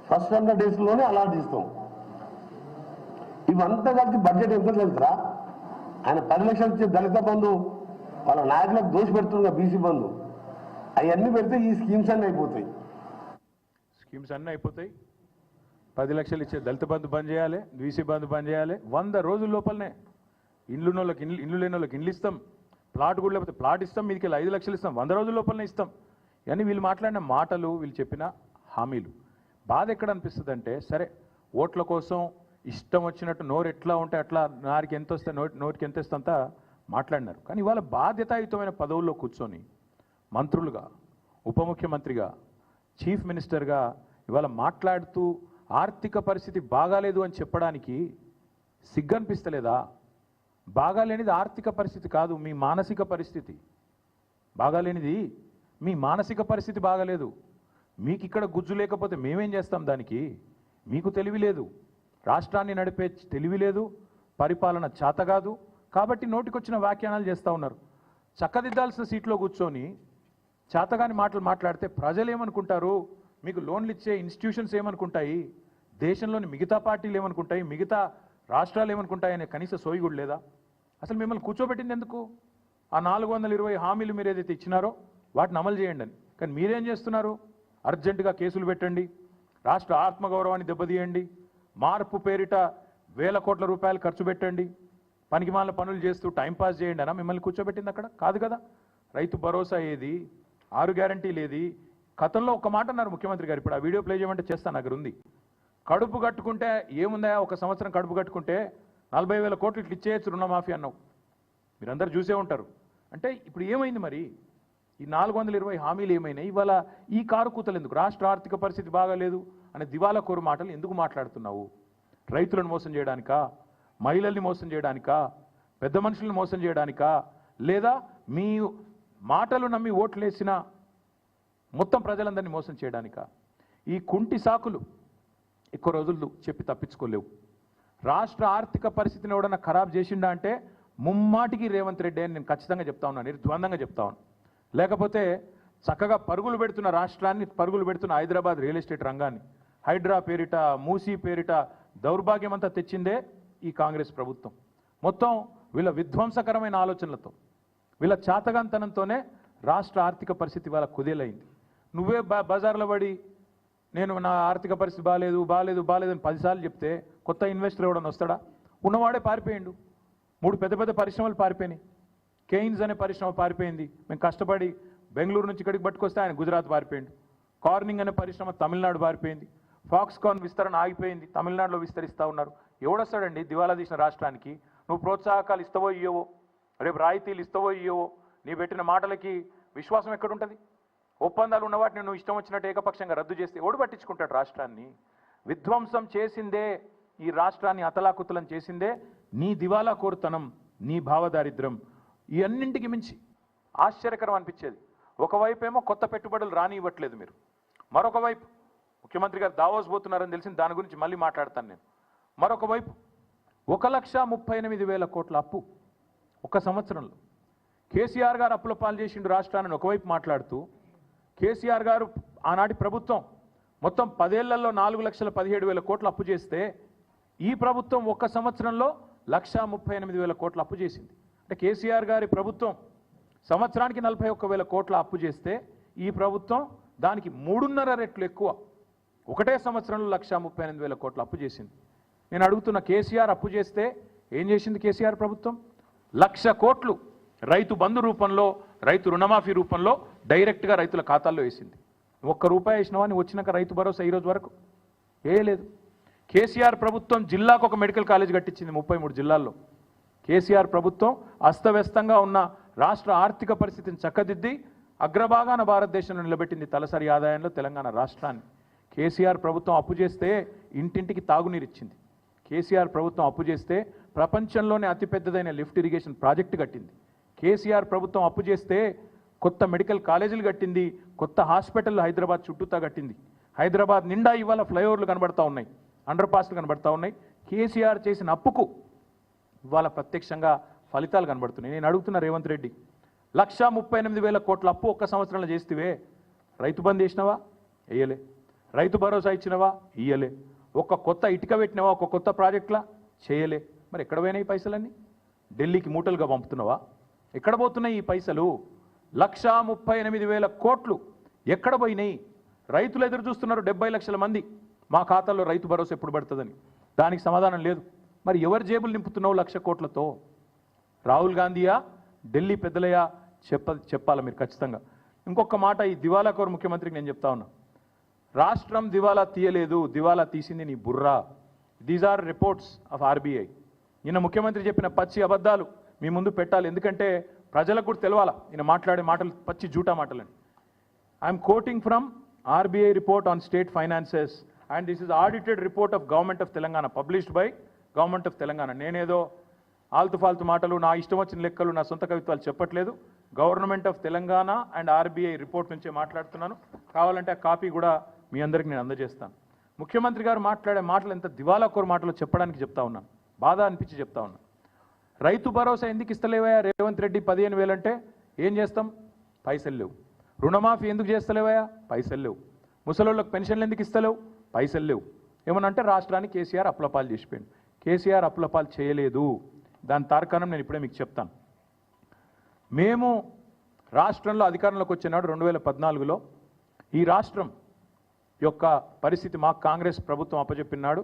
H: ఫస్ట్ 100 daysలోనే అలాట్ ఇస్తాం. ఇవంతా కలిసి బడ్జెట్ ఎంత తెలుసా? ఆయన 10 లక్షలు ఇచ్చే దళిత బంధు వాళ్ళ నాయకులకు దోషి పెడుతుంది, బీసీ బంధు అవన్నీ పెడితే ఈ స్కీమ్స్ అన్నీ అయిపోతాయి.
B: 10 లక్షలు ఇచ్చే దళిత బంధు బంద్ చేయాలి, బీసీ బంధు బంద్ చేయాలి. 100 రోజుల లోపలనే ఇల్లు లేని వాళ్ళకి ఇండ్లు ఇస్తాం, ప్లాట్ కూడా లేకపోతే ప్లాట్ ఇస్తాం, మీదికి 5 లక్షలు ఇస్తాం, 100 రోజుల లోపలనే ఇస్తాం. ఇవన్నీ వీళ్ళు మాట్లాడిన మాటలు, వీళ్ళు చెప్పిన హామీలు. బాధ ఎక్కడ అనిపిస్తుంది అంటే, సరే ఓట్ల కోసం ఇష్టం వచ్చినట్టు నోరు ఎట్లా ఉంటే అట్లా నారికి ఎంత వస్తే నోటికి ఎంత ఇస్తే అంతా మాట్లాడినారు. కానీ ఇవాళ బాధ్యతాయుతమైన పదవుల్లో కూర్చొని మంత్రులుగా, ఉప ముఖ్యమంత్రిగా, చీఫ్ మినిస్టర్గా ఇవాళ మాట్లాడుతూ ఆర్థిక పరిస్థితి బాగాలేదు అని చెప్పడానికి సిగ్గనిపిస్తలేదా? బాగాలేనిది ఆర్థిక పరిస్థితి కాదు, మీ మానసిక పరిస్థితి. బాగాలేనిది మీ మానసిక పరిస్థితి బాగాలేదు. మీకు ఇక్కడ గుజ్జు లేకపోతే మేమేం చేస్తాం దానికి? మీకు తెలివి లేదు, రాష్ట్రాన్ని నడిపే తెలివి లేదు, పరిపాలన చేతగాదు. కాబట్టి నోటికొచ్చిన వ్యాఖ్యానాలు చేస్తూ ఉన్నారు. చక్కదిద్దాల్సిన సీట్లో కూర్చొని చేతగాని మాటలు మాట్లాడితే ప్రజలు ఏమనుకుంటారు? మీకు లోన్లు ఇచ్చే ఇన్స్టిట్యూషన్స్ ఏమనుకుంటాయి? దేశంలోని మిగతా పార్టీలు ఏమనుకుంటాయి? మిగతా రాష్ట్రాలు ఏమనుకుంటాయి అనే కనీస సోయి కూడా లేదా? అసలు మిమ్మల్ని కూర్చోబెట్టింది ఎందుకు? ఆ 420 హామీలు మీరు ఏదైతే ఇచ్చినారో వాటిని అమలు చేయండి అని. కానీ మీరేం చేస్తున్నారు? అర్జెంటుగా కేసులు పెట్టండి, రాష్ట్ర ఆత్మగౌరవాన్ని దెబ్బతీయండి, మార్పు పేరిట వేల కోట్ల రూపాయలు ఖర్చు పెట్టండి, పనికిమాల పనులు చేస్తూ టైంపాస్ చేయండి అనా మిమ్మల్ని కూర్చోబెట్టింది? అక్కడ కాదు కదా. రైతు భరోసా ఏది, 6 గ్యారంటీలు ఏది? గతంలో ఒక మాట అన్నారు ముఖ్యమంత్రి గారు, ఇప్పుడు ఆ వీడియో ప్లే చేయమంటే చేస్తాను, దగ్గర ఉంది. కడుపు కట్టుకుంటే ఏముందా, ఒక సంవత్సరం కడుపు కట్టుకుంటే 40,000 కోట్లు ఇట్లా ఇచ్చేయచ్చు రుణమాఫీ అన్నావు. మీరందరూ చూసే ఉంటారు. అంటే ఇప్పుడు ఏమైంది మరి? ఈ 420 హామీలు ఏమైనాయి? ఇవాళ ఈ కారు కూతలు ఎందుకు? రాష్ట్ర ఆర్థిక పరిస్థితి బాగాలేదు అనే దివాలా కోరు మాటలు ఎందుకు మాట్లాడుతున్నావు? రైతులను మోసం చేయడానికా? మహిళల్ని మోసం చేయడానికా? పెద్ద మనుషులను మోసం చేయడానికా? లేదా మీ మాటలు నమ్మి ఓట్లేసిన మొత్తం ప్రజలందరినీ మోసం చేయడానికా? ఈ కుంటి సాకులు ఎక్కువ రోజులు చెప్పి తప్పించుకోలేవు. రాష్ట్ర ఆర్థిక పరిస్థితిని ఎవడన్నా ఖరాబ్ చేసిండా అంటే ముమ్మాటికి రేవంత్ రెడ్డి అని నేను ఖచ్చితంగా చెప్తా ఉన్నాను, నిర్ద్వందంగా చెప్తా ఉన్నాను. లేకపోతే చక్కగా పరుగులు పెడుతున్న రాష్ట్రాన్ని, పరుగులు పెడుతున్న హైదరాబాద్ రియల్ ఎస్టేట్ రంగాన్ని, హైడ్రా పేరిట, మూసీ పేరిట దౌర్భాగ్యం అంతా తెచ్చిందే ఈ కాంగ్రెస్ ప్రభుత్వం. మొత్తం వీళ్ళ విధ్వంసకరమైన ఆలోచనలతో, వీళ్ళ చాతగాంతనంతోనే రాష్ట్ర ఆర్థిక పరిస్థితి వాళ్ళ కుదేలైంది. నువ్వే బజార్లో పడి నేను నా ఆర్థిక పరిస్థితి బాగాలేదు అని 10 సార్లు చెప్తే కొత్త ఇన్వెస్టర్ ఎవడన్నా వస్తాడా? ఉన్నవాడే పారిపోయిండు. 3 పెద్ద పరిశ్రమలు పారిపోయినాయి. కెయిన్స్ అనే పరిశ్రమ పారిపోయింది. మేము కష్టపడి బెంగళూరు నుంచి ఇక్కడికి పట్టుకొస్తే ఆయన గుజరాత్ పారిపోయిండు. కార్నింగ్ అనే పరిశ్రమ తమిళనాడు పారిపోయింది. ఫాక్స్కాన్ విస్తరణ ఆగిపోయింది, తమిళనాడులో విస్తరిస్తూ ఉన్నారు. ఎవడొస్తాడండి దివాలా తీసిన రాష్ట్రానికి? నువ్వు ప్రోత్సాహకాలు ఇస్తావో ఇయ్యవో, రేపు రాయితీలు ఇస్తావో ఇయ్యవో, నీ పెట్టిన మాటలకి విశ్వాసం ఎక్కడుంటుంది? ఒప్పందాలు ఉన్న వాటిని నువ్వు ఇష్టం వచ్చినట్టు ఏకపక్షంగా రద్దు చేస్తే ఎవడు పట్టించుకుంటాడు? రాష్ట్రాన్ని విధ్వంసం చేసిందే, ఈ రాష్ట్రాన్ని అతలాకుతలం చేసిందే నీ దివాలా కోరుతనం, నీ భావదారిద్ర్యం. ఈ అన్నింటికి మించి ఆశ్చర్యకరం అనిపించేది, ఒకవైపు ఏమో కొత్త పెట్టుబడులు రానివ్వట్లేదు మీరు, మరొక వైపు ముఖ్యమంత్రి గారు దావోస్ పోతున్నారని తెలిసింది, దాని గురించి మళ్ళీ మాట్లాడతాను నేను. మరొక వైపు 1,38,000 కోట్ల అప్పు ఒక సంవత్సరంలో. కేసీఆర్ గారు అప్పుల పాలు చేసిండు రాష్ట్రాన్ని ఒకవైపు మాట్లాడుతూ, కేసీఆర్ గారు ఆనాటి ప్రభుత్వం మొత్తం 10 ఏళ్లలో 4,17,000 కోట్లు అప్పు చేస్తే ఈ ప్రభుత్వం ఒక్క సంవత్సరంలో 1,38,000 కోట్ల అప్పు చేసింది. అంటే కేసీఆర్ గారి ప్రభుత్వం సంవత్సరానికి 41,000 కోట్ల అప్పు చేస్తే ఈ ప్రభుత్వం దానికి 3.5 రెట్లు ఎక్కువ ఒకటే సంవత్సరంలో 1,38,000 కోట్ల అప్పు చేసింది. నేను అడుగుతున్న, కేసీఆర్ అప్పు చేస్తే ఏం చేసింది కేసీఆర్ ప్రభుత్వం? 1,00,000 కోట్లు రైతు బంధు రూపంలో, రైతు రుణమాఫీ రూపంలో డైరెక్ట్గా రైతుల ఖాతాల్లో వేసింది. ₹1 వేసినవా నువ్వు వచ్చినాక రైతు భరోసా ఈరోజు వరకు? వేయలేదు. కేసీఆర్ ప్రభుత్వం జిల్లాకు ఒక మెడికల్ కాలేజ్ కట్టించింది 33 జిల్లాల్లో. కేసీఆర్ ప్రభుత్వం అస్తవ్యస్తంగా ఉన్న రాష్ట్ర ఆర్థిక పరిస్థితిని చక్కదిద్ది అగ్రభాగాన భారతదేశంలో నిలబెట్టింది తలసరి ఆదాయంలో తెలంగాణ రాష్ట్రాన్ని. కేసీఆర్ ప్రభుత్వం అప్పు చేస్తే ఇంటింటికి తాగునీరు ఇచ్చింది. కేసీఆర్ ప్రభుత్వం అప్పు చేస్తే ప్రపంచంలోనే అతిపెద్దదైన లిఫ్ట్ ఇరిగేషన్ ప్రాజెక్టు కట్టింది. కేసీఆర్ ప్రభుత్వం అప్పు చేస్తే కొత్త మెడికల్ కాలేజీలు కట్టింది, కొత్త హాస్పిటల్ హైదరాబాద్ చుట్టూతా కట్టింది. హైదరాబాద్ నిండా ఇవాళ ఫ్లైఓవర్లు కనబడతా ఉన్నాయి, అండర్ పాస్లు కనబడతా ఉన్నాయి. కేసీఆర్ చేసిన అప్పుకు ఇవాళ ప్రత్యక్షంగా ఫలితాలు కనబడుతున్నాయి. నేను అడుగుతున్న రేవంత్ రెడ్డి, 1,38,000 కోట్ల అప్పు ఒక్క సంవత్సరంలో చేస్తేవే, రైతు బంద్ చేసినవా? వేయలే. రైతు భరోసా ఇచ్చినవా? ఇయ్యలే. ఒక్క కొత్త ఇటుక పెట్టినవా? ఒక కొత్త ప్రాజెక్టులా? చేయలే. మరి ఎక్కడ పోయినాయి పైసలన్నీ? ఢిల్లీకి మూటలుగా పంపుతున్నావా? ఎక్కడ పోతున్నాయి ఈ పైసలు? 1,38,000 కోట్లు ఎక్కడ పోయినాయి? రైతులు ఎదురు చూస్తున్నారు 70 లక్షల మంది మా ఖాతాల్లో రైతు భరోసా ఎప్పుడు పడుతుందని. దానికి సమాధానం లేదు. మరి ఎవరి జేబులు నింపుతున్నావు 1,00,000 కోట్లతో? రాహుల్ గాంధీయా, ఢిల్లీ పెద్దలయ్యా? చెప్పాలి మీరు ఖచ్చితంగా. ఇంకొక మాట, ఈ దివాలాకోరు ముఖ్యమంత్రికి నేను చెప్తా ఉన్నా, రాష్ట్రం దివాలా తీయలేదు, దివాలా తీసింది నీ బుర్రా. These are reports of RBI. నిన్న ముఖ్యమంత్రి చెప్పిన పచ్చి అబద్ధాలు మీ ముందు పెట్టాలి, ఎందుకంటే ప్రజలకు కూడా తెలవాలా ఈయన మాట్లాడే మాటలు పచ్చి జూటా మాటలని. I'm quoting from RBI report on state finances and this is audited report of government of Telangana, published by government of Telangana. నేనేదో ఆల్తు ఫాల్తు మాటలు, నా ఇష్టం వచ్చిన లెక్కలు, నా సొంత కవిత్వాలు చెప్పట్లేదు. Government of Telangana and RBI report నుంచే మాట్లాడుతున్నాను. కావాలంటే ఆ కాపీ కూడా మీ అందరికీ నేను అందజేస్తాను. ముఖ్యమంత్రి గారు మాట్లాడే మాటలు ఎంత దివాలాకోరు మాటలు చెప్పడానికి చెప్తా ఉన్నాను, బాధ అనిపించి చెప్తా ఉన్నాను. రైతు భరోసా ఎందుకు ఇస్తలేవయా రేవంత్ రెడ్డి? 15,000 అంటే ఏం చేస్తాం? పైసలు లేవు. రుణమాఫీ ఎందుకు చేస్తలేవయా? పైసలు లేవు. ముసలోళ్ళకి పెన్షన్లు ఎందుకు ఇస్తలేవు? పైసలు లేవు. ఏమనంటే రాష్ట్రానికి కేసీఆర్ అప్పులపాలు చేసిపోయాడు. కేసీఆర్ అప్పులపాలు చేయలేదు. దాని తార్కాణం నేను ఇప్పుడే మీకు చెప్తాను. మేము రాష్ట్రంలో అధికారంలోకి వచ్చినాడు 2014లో ఈ రాష్ట్రం యొక్క పరిస్థితి మాకు కాంగ్రెస్ ప్రభుత్వం అప్పచెప్పినాడు.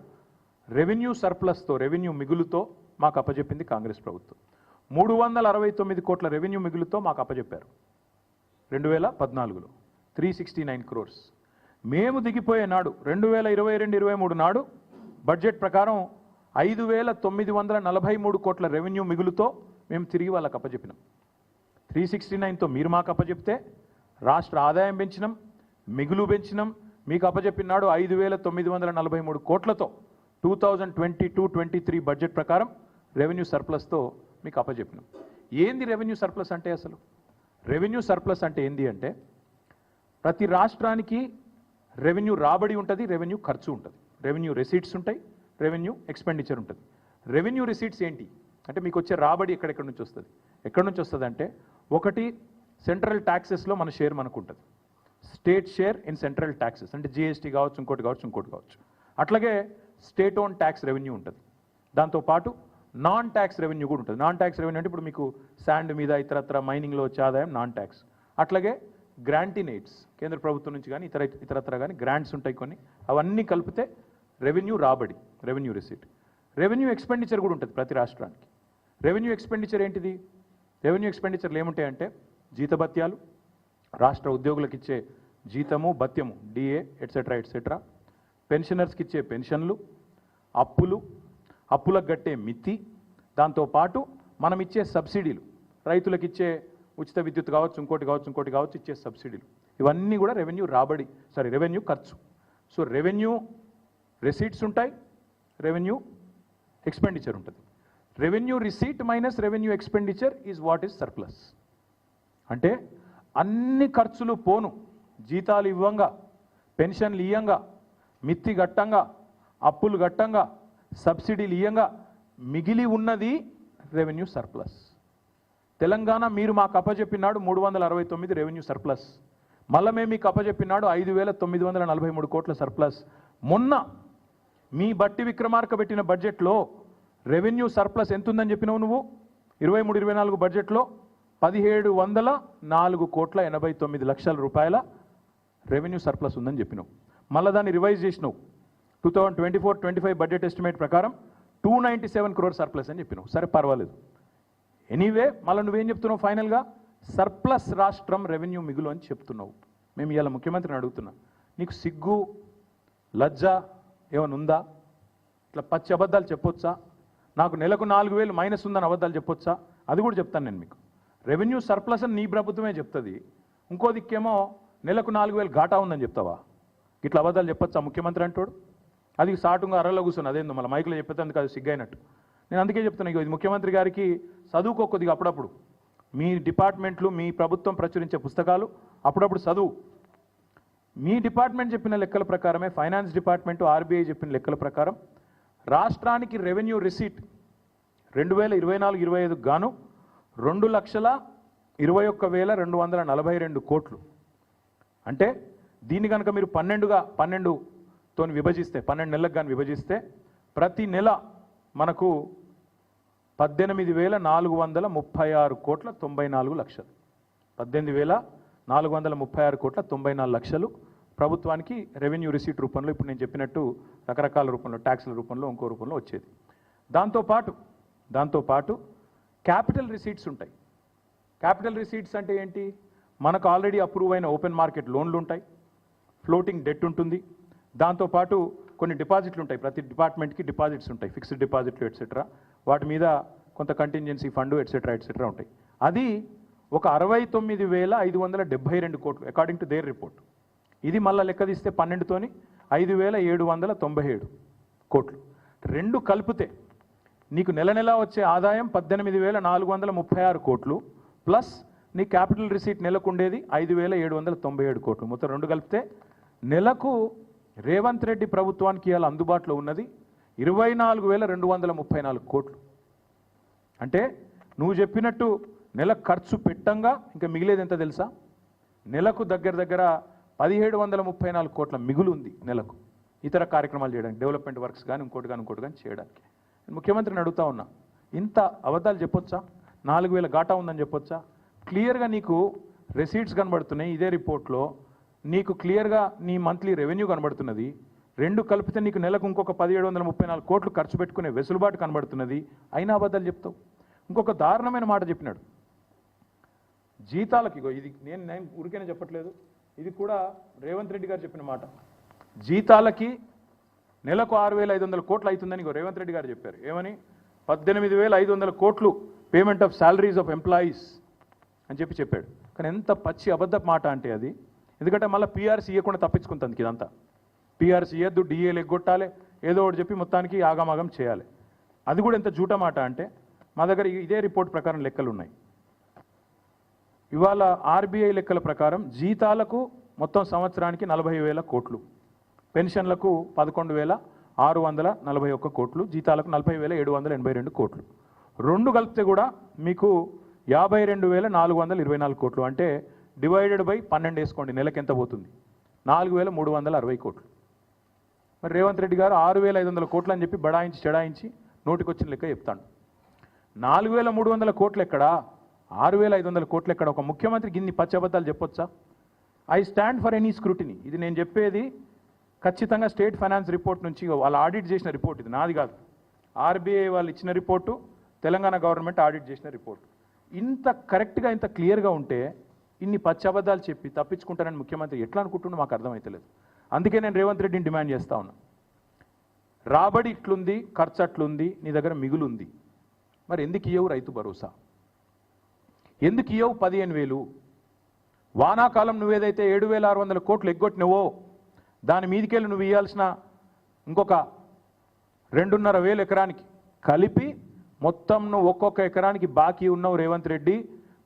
B: రెవెన్యూ సర్ప్లస్తో, రెవెన్యూ మిగులుతో మాకు అప్పచెప్పింది కాంగ్రెస్ ప్రభుత్వం. 369 కోట్ల రెవెన్యూ మిగులుతో మాకు అప్పచెప్పారు 2014లో 369 crores. మేము దిగిపోయే నాడు 2022-23 నాడు బడ్జెట్ ప్రకారం 5,943 కోట్ల రెవెన్యూ మిగులుతో మేము తిరిగి వాళ్ళకి అప్పచెప్పినాం. 369తో మీరు మాకు అప్పచెప్తే రాష్ట్ర ఆదాయం పెంచినాం, మిగులు పెంచినాం. మీకు అప్పచెప్పినాడు 5,943 కోట్లతో 2022-23 బడ్జెట్ ప్రకారం రెవెన్యూ సర్ప్లస్తో మీకు అప్పచెప్పినాం. ఏంది రెవెన్యూ సర్ప్లస్ అంటే? అసలు రెవెన్యూ సర్ప్లస్ అంటే ఏంది అంటే, ప్రతి రాష్ట్రానికి రెవెన్యూ రాబడి ఉంటుంది, రెవెన్యూ ఖర్చు ఉంటుంది. రెవెన్యూ రెసీట్స్ ఉంటాయి, రెవెన్యూ ఎక్స్పెండిచర్ ఉంటుంది. రెవెన్యూ రిసీట్స్ ఏంటి అంటే, మీకు వచ్చే రాబడి ఎక్కడెక్కడి నుంచి వస్తుంది? ఎక్కడి నుంచి వస్తుంది అంటే, ఒకటి సెంట్రల్ ట్యాక్సెస్లో మన షేర్ మనకు ఉంటుంది, state share in central taxes అంటే జిఎస్టీ కావచ్చు, ఇంకోటి కావచ్చు. అట్లాగే స్టేట్ ఓన్ ట్యాక్స్ రెవెన్యూ ఉంటుంది. దాంతోపాటు నాన్ ట్యాక్స్ రెవెన్యూ కూడా ఉంటుంది. నాన్ ట్యాక్స్ రెవెన్యూ అంటే ఇప్పుడు మీకు శాండ్ మీద ఇతరత్ర మైనింగ్లో వచ్చే ఆదాయం నాన్ ట్యాక్స్. అట్లాగే గ్రాంటినేట్స్ కేంద్ర ప్రభుత్వం నుంచి కానీ ఇతరత్ర కానీ గ్రాంట్స్ ఉంటాయి కొన్ని, అవన్నీ కలిపితే రెవెన్యూ రాబడి, రెవెన్యూ రిసీట్. రెవెన్యూ ఎక్స్పెండిచర్ కూడా ఉంటుంది ప్రతి రాష్ట్రానికి. రెవెన్యూ ఎక్స్పెండిచర్ ఏంటిది? రెవెన్యూ ఎక్స్పెండిచర్లు ఏముంటాయంటే, జీతభత్యాలు, రాష్ట్ర ఉద్యోగులకు ఇచ్చే జీతము భత్యము డిఏ ఎట్సెట్రా, పెన్షనర్స్కి ఇచ్చే పెన్షన్లు, అప్పులకు కట్టే మిత్తి, దాంతోపాటు మనం ఇచ్చే సబ్సిడీలు, రైతులకు ఇచ్చే ఉచిత విద్యుత్ కావచ్చు, ఇంకోటి కావచ్చు ఇచ్చే సబ్సిడీలు, ఇవన్నీ కూడా రెవెన్యూ రాబడి, రెవెన్యూ ఖర్చు. సో రెవెన్యూ రెసీట్స్ ఉంటాయి, రెవెన్యూ ఎక్స్పెండిచర్ ఉంటుంది. Revenue receipt minus revenue expenditure is what is surplus. అంటే అన్ని ఖర్చులు పోను, జీతాలు ఇవ్వంగా, పెన్షన్లు ఇయ్యంగా, మిత్తి గట్టంగా, అప్పులు గట్టంగా, సబ్సిడీలు ఇయ్యంగా మిగిలి ఉన్నది రెవెన్యూ సర్ప్లస్. తెలంగాణ మీరు మాకు అప్పచెప్పినాడు 369 రెవెన్యూ సర్ప్లస్, మళ్ళీ మేము మీకు అప్పచెప్పినాడు 5,943 కోట్ల సర్ప్లస్. మొన్న మీ బట్టి విక్రమార్క పెట్టిన బడ్జెట్లో రెవెన్యూ సర్ప్లస్ ఎంత ఉందని చెప్పినావు నువ్వు? 23-24 బడ్జెట్లో 1,704 కోట్ల 89 లక్షల రూపాయల రెవెన్యూ సర్ప్లస్ ఉందని చెప్పినావు. మళ్ళీ దాన్ని రివైజ్ చేసినావు. 2024-25 బడ్జెట్ ఎస్టిమేట్ ప్రకారం 297 crore సర్ప్లస్ అని చెప్పినావు. సరే పర్వాలేదు. ఎనీవే మళ్ళీ నువ్వేం చెప్తున్నావు? ఫైనల్గా సర్ప్లస్ రాష్ట్రం రెవెన్యూ మిగులు అని చెప్తున్నావు. మేము ఇవాళ ముఖ్యమంత్రిని అడుగుతున్నా, నీకు సిగ్గు లజ్జ ఏమైనా ఉందా? ఇట్లా పచ్చి అబద్ధాలు చెప్పొచ్చా? నాకు నెలకు 4,000 మైనస్ ఉందని అబద్ధాలు చెప్పొచ్చా? అది కూడా చెప్తాను నేను మీకు. రెవెన్యూ సర్ప్లస్ అని నీ ప్రభుత్వమే చెప్తుంది, ఇంకో దిక్కేమో నెలకు 4,000 ఘాటా ఉందని చెప్తావా? ఇట్లా అబద్ధాలు చెప్పొచ్చా ముఖ్యమంత్రి అంటాడు? అది సాటుగా అర్రలో కూర్చొని అదేందో మళ్ళీ మైకులో చెప్పేందుకు అది సిగ్గైనట్టు. నేను అందుకే చెప్తున్నా, ఇది ముఖ్యమంత్రి గారికి చదువుకో కొద్దిగా అప్పుడప్పుడు. మీ డిపార్ట్మెంట్లు మీ ప్రభుత్వం ప్రచురించే పుస్తకాలు అప్పుడప్పుడు చదువు. మీ డిపార్ట్మెంట్ చెప్పిన లెక్కల ప్రకారమే, ఫైనాన్స్ డిపార్ట్మెంటు ఆర్బీఐ చెప్పిన లెక్కల ప్రకారం రాష్ట్రానికి రెవెన్యూ రిసీట్ 2024-25 గాను 2,21,242 కోట్లు. అంటే దీన్ని కనుక మీరు 12తో విభజిస్తే, 12 నెలలకు కానీ విభజిస్తే ప్రతి నెల మనకు 18,436 కోట్ల 94 లక్షలు. 18,436 కోట్ల 94 లక్షలు ప్రభుత్వానికి రెవెన్యూ రిసీట్ రూపంలో, ఇప్పుడు నేను చెప్పినట్టు రకరకాల రూపంలో, ట్యాక్స్ల రూపంలో, ఇంకో రూపంలో వచ్చేది. దాంతోపాటు క్యాపిటల్ రిసీట్స్ ఉంటాయి. క్యాపిటల్ రిసీట్స్ అంటే ఏంటి? మనకు ఆల్రెడీ అప్రూవ్ అయిన ఓపెన్ మార్కెట్ లోన్లు ఉంటాయి, ఫ్లోటింగ్ డెట్ ఉంటుంది, దాంతోపాటు కొన్ని డిపాజిట్లు ఉంటాయి. ప్రతి డిపార్ట్మెంట్కి డిపాజిట్స్ ఉంటాయి, ఫిక్స్డ్ డిపాజిట్లు ఎట్సెట్రా. వాటి మీద కొంత కంటింజెన్సీ ఫండ్ ఎట్సెట్రా ఉంటాయి. అది ఒక 69,572 కోట్లు అకార్డింగ్ టు దేర్ రిపోర్ట్. ఇది మళ్ళీ లెక్క తీస్తే 12తోని 5,797 కోట్లు. రెండు కలిపితే నీకు నెల నెలా వచ్చే ఆదాయం 18,436 కోట్లు ప్లస్ నీ క్యాపిటల్ రిసీట్ నెలకు ఉండేది 5,797 కోట్లు. మొత్తం రెండు కలిపితే నెలకు రేవంత్ రెడ్డి ప్రభుత్వానికి ఇవాళ అందుబాటులో ఉన్నది 24,234 కోట్లు. అంటే నువ్వు చెప్పినట్టు నెల ఖర్చు పెట్టంగా ఇంకా మిగిలేది ఎంత తెలుసా? నెలకు దగ్గర 1,734 కోట్ల మిగులు ఉంది నెలకు, ఇతర కార్యక్రమాలు చేయడానికి, డెవలప్మెంట్ వర్క్స్ కానీ ఇంకోటి కానీ చేయడానికి. ముఖ్యమంత్రిని అడుగుతా ఉన్నా, ఇంత అబద్ధాలు చెప్పొచ్చా? 4,000 ఘాటా ఉందని చెప్పొచ్చా? క్లియర్గా నీకు రెసీట్స్ కనబడుతున్నాయి ఇదే రిపోర్ట్లో, నీకు క్లియర్గా నీ మంత్లీ రెవెన్యూ కనబడుతున్నది. రెండు కలిపితే నీకు నెలకు ఇంకొక 1,734 కోట్లు ఖర్చు పెట్టుకునే వెసులుబాటు కనబడుతున్నది. అయినా అబద్ధాలు చెప్తావు. ఇంకొక దారుణమైన మాట చెప్పినాడు, జీతాలకి. ఇది నేను ఊరికైనా చెప్పట్లేదు, ఇది కూడా రేవంత్ రెడ్డి గారు చెప్పిన మాట. జీతాలకి నెలకు 6,500 కోట్లు అవుతుందని రేవంత్ రెడ్డి గారు చెప్పారు. ఏమని? 18,500 కోట్లు payment of salaries of employees అని చెప్పాడు. కానీ ఎంత పచ్చి అబద్ధ మాట అంటే అది. ఎందుకంటే మళ్ళీ పీఆర్సీ ఇవ్వకుండా తప్పించుకుంటుంది ఇదంతా. పీఆర్సీ ఇవ్వద్దు, డిఏలు ఎగ్గొట్టాలి, ఏదో ఒకటి చెప్పి మొత్తానికి ఆగమాగం చేయాలి. అది కూడా ఎంత జూట మాట అంటే, మా దగ్గర ఇదే రిపోర్ట్ ప్రకారం లెక్కలు ఉన్నాయి. ఇవాళ ఆర్బీఐ లెక్కల ప్రకారం జీతాలకు మొత్తం సంవత్సరానికి 40,000 కోట్లు, పెన్షన్లకు 11,641 కోట్లు, జీతాలకు 40,782 కోట్లు. రెండు కలిపితే కూడా మీకు 52,424 కోట్లు. అంటే డివైడెడ్ బై 12 వేసుకోండి, నెలకు ఎంత పోతుంది? 4,360 కోట్లు. మరి రేవంత్ రెడ్డి గారు 6,500 కోట్లు అని చెప్పి బడాయించి చెడాయించి నోటికొచ్చిన లెక్క చెప్తాడు. 4,300 కోట్లు ఎక్కడా? 6,500 కోట్లు ఎక్కడ? ఒక ముఖ్యమంత్రికి ఇన్ని పచ్చబద్దాలు చెప్పొచ్చా? I stand for any scrutiny. ఇది నేను చెప్పేది ఖచ్చితంగా స్టేట్ ఫైనాన్స్ రిపోర్ట్ నుంచి, వాళ్ళు ఆడిట్ చేసిన రిపోర్ట్, ఇది నాది కాదు. ఆర్బీఐ వాళ్ళు ఇచ్చిన రిపోర్టు, తెలంగాణ గవర్నమెంట్ ఆడిట్ చేసిన రిపోర్ట్. ఇంత కరెక్ట్గా ఇంత క్లియర్గా ఉంటే ఇన్ని పచ్చబద్దాలు చెప్పి తప్పించుకుంటారని ముఖ్యమంత్రి ఎట్లా అనుకుంటుండో మాకు అర్థమవుతలేదు. అందుకే నేను రేవంత్ రెడ్డిని డిమాండ్ చేస్తా ఉన్నా, రాబడి ఇట్లుంది, ఖర్చు అట్లుంది, నీ దగ్గర మిగులుంది, మరి ఎందుకు ఇయ్యవు రైతు భరోసా? ఎందుకు ఇయ్యవు 15,000? వానాకాలం నువ్వేదైతే 7,600 కోట్లు ఎగ్గొట్టినవో దాని మీదికెళ్ళి నువ్వు ఇవ్వాల్సిన ఇంకొక 2,500 ఎకరానికి కలిపి మొత్తం నువ్వు ఒక్కొక్క ఎకరానికి బాకీ ఉన్నావు రేవంత్ రెడ్డి.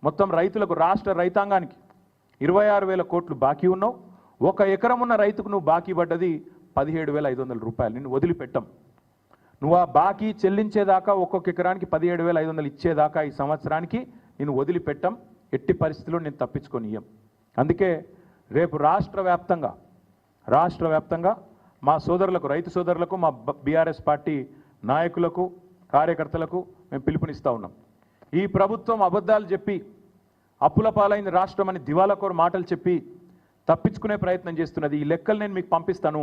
B: మొత్తం రైతులకు, రాష్ట్ర రైతాంగానికి 26,000 కోట్లు బాకీ ఉన్నావు. ఒక ఎకరం ఉన్న రైతుకు నువ్వు బాకీ పడ్డది 17,500 రూపాయలు. నిన్ను వదిలిపెట్టం. నువ్వు ఆ బాకీ చెల్లించేదాకా, ఒక్కొక్క ఎకరానికి 17,500 ఇచ్చేదాకా ఈ సంవత్సరానికి నేను వదిలిపెట్టాం, ఎట్టి పరిస్థితుల్లో నేను తప్పించుకొని ఇయ్యం. అందుకే రేపు రాష్ట్ర వ్యాప్తంగా మా సోదరులకు, రైతు సోదరులకు, మా బీఆర్ఎస్ పార్టీ నాయకులకు, కార్యకర్తలకు మేము పిలుపునిస్తూ ఉన్నాం. ఈ ప్రభుత్వం అబద్ధాలు చెప్పి అప్పుల పాలైన రాష్ట్రం అని దివాలాకోరు మాటలు చెప్పి తప్పించుకునే ప్రయత్నం చేస్తున్నది. ఈ లెక్కలు నేను మీకు పంపిస్తాను,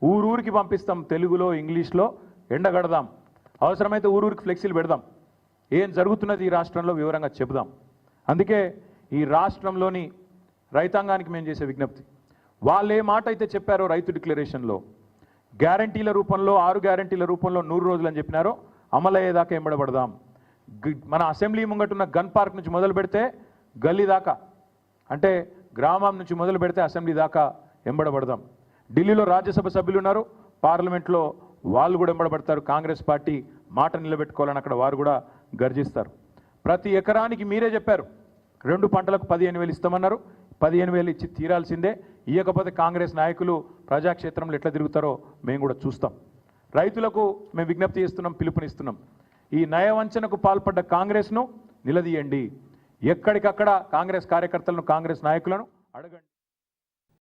B: ఊరూరికి పంపిస్తాం, తెలుగులో ఇంగ్లీష్లో ఎండగడదాం, అవసరమైతే ఊరూరికి ఫ్లెక్సీలు పెడదాం, ఏం జరుగుతున్నది ఈ రాష్ట్రంలో వివరంగా చెబుదాం. అందుకే ఈ రాష్ట్రంలోని రైతాంగానికి మేము చేసే విజ్ఞప్తి, వాళ్ళు ఏ మాట అయితే చెప్పారో రైతు డిక్లరేషన్లో గ్యారంటీల రూపంలో 6 గ్యారంటీల రూపంలో 100 రోజులు అని చెప్పినారో అమలయ్యేదాకా ఎంబడబడదాం. మన అసెంబ్లీ ముంగటున్న గన్ పార్క్ నుంచి మొదలు పెడితే గల్లీ దాకా, అంటే గ్రామం నుంచి మొదలు పెడితే అసెంబ్లీ దాకా ఎంబడబడదాం. ఢిల్లీలో రాజ్యసభ సభ్యులు ఉన్నారు, పార్లమెంట్లో వాళ్ళు కూడా ఎంబడబడతారు. కాంగ్రెస్ పార్టీ మాట నిలబెట్టుకోవాలని అక్కడ వారు కూడా గర్జిస్తారు. ప్రతి ఎకరానికి మీరే చెప్పారు 2 పంటలకు 15,000 ఇస్తామన్నారు. 15,000 ఇచ్చి తీరాల్సిందే. ఇవ్వకపోతే కాంగ్రెస్ నాయకులు ప్రజాక్షేత్రంలో ఎట్లా తిరుగుతారో మేము కూడా చూస్తాం. రైతులకు మేము విజ్ఞప్తి చేస్తున్నాం, పిలుపునిస్తున్నాం. ఈ నయవంచనకు పాల్పడ్డ కాంగ్రెస్ను నిలదీయండి. ఎక్కడికక్కడ కాంగ్రెస్ కార్యకర్తలను, కాంగ్రెస్ నాయకులను అడగండి.